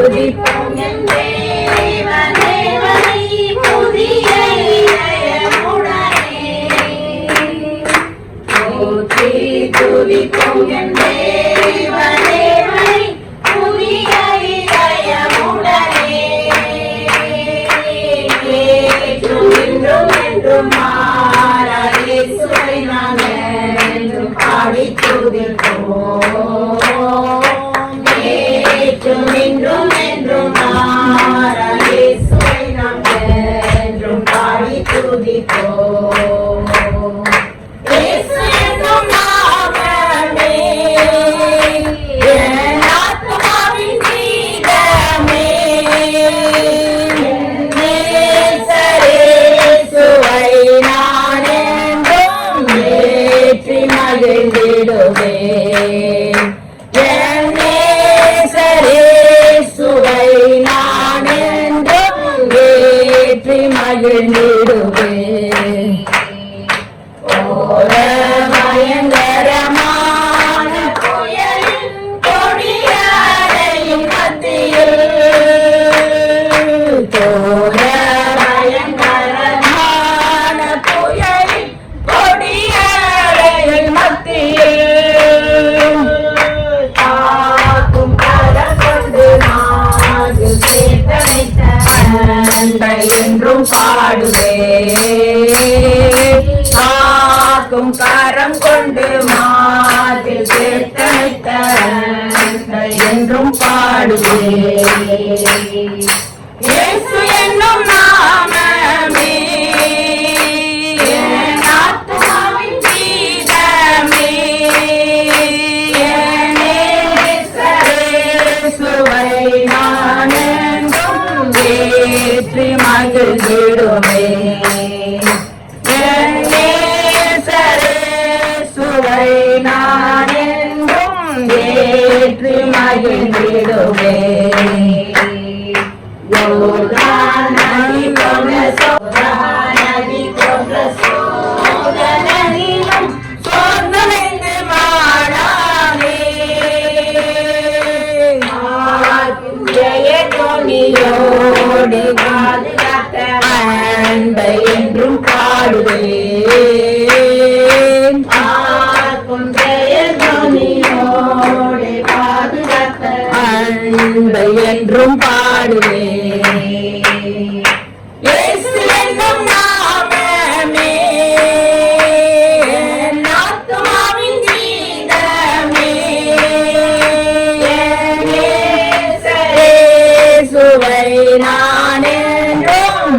துதிப்போம் என் தேவனே புதிய இதயமுடனே. போற்றி துதிப்போம் என் தேவனே புதிய இதயமுடனே. ஏற்றும் இன்றும் என்றும் மாறா இயேசுவை நாங்கள் என்றும் பாடி துதிப்போம். ஏற்றும் இன்றும் என்றும் மாறா இயேசுவை நாங்கள் என்றும் பாடி துதிப்போம். இயேசு என்னும் நாமமே என் ஆத்துமாவின் கீதமே. இயேசுவை நான் என்றும் ஏற்றி மகிழ்ந்திடுவேன். என் இயேசுவை நான் என்றும் ஏற்றி மகிழ்ந்திடுவேன். ஓர பயங்கரமான புயலின் கொடியறையின் மத்தியில், ஓர பயங்கரமான புயலின் கொடியறையின் மத்தியில் காக்கும் கரம் கொண்டு நாடு சேர்த்தமைத்த அன்பை என்றும் பாடுவேன். காக்கும் கரம் கொண்டு மாதில் சேர்த்தமைத்த அன்பை என்றும் பாடுவேன். இயேசு என்னும் நாமமே என் ஆத்துமாவின் கீதமே. என் இயேசுவை நான் என்றும் ஏற்றி மகிழ்ந்திடுவேன். என் இயேசுவை நான் என்றும் ஏற்றி மகிழ்ந்திடுவேன். யோர்தான் நதி போன்ற சோதனையிலும் சோர்ந்தடைந்து மாடாதே. ஜெயதொனியோடு பாதுகாத்த அன்பை என்றும் பாடுவேன். ஜெயதொனியோடு பாதுகாத்த அன்பை என்றும் பாடுவேன். இயேசு என்னும் நாமமே என் ஆத்துமாவின் கீதமே. என் இயேசுவை நான் என்றும்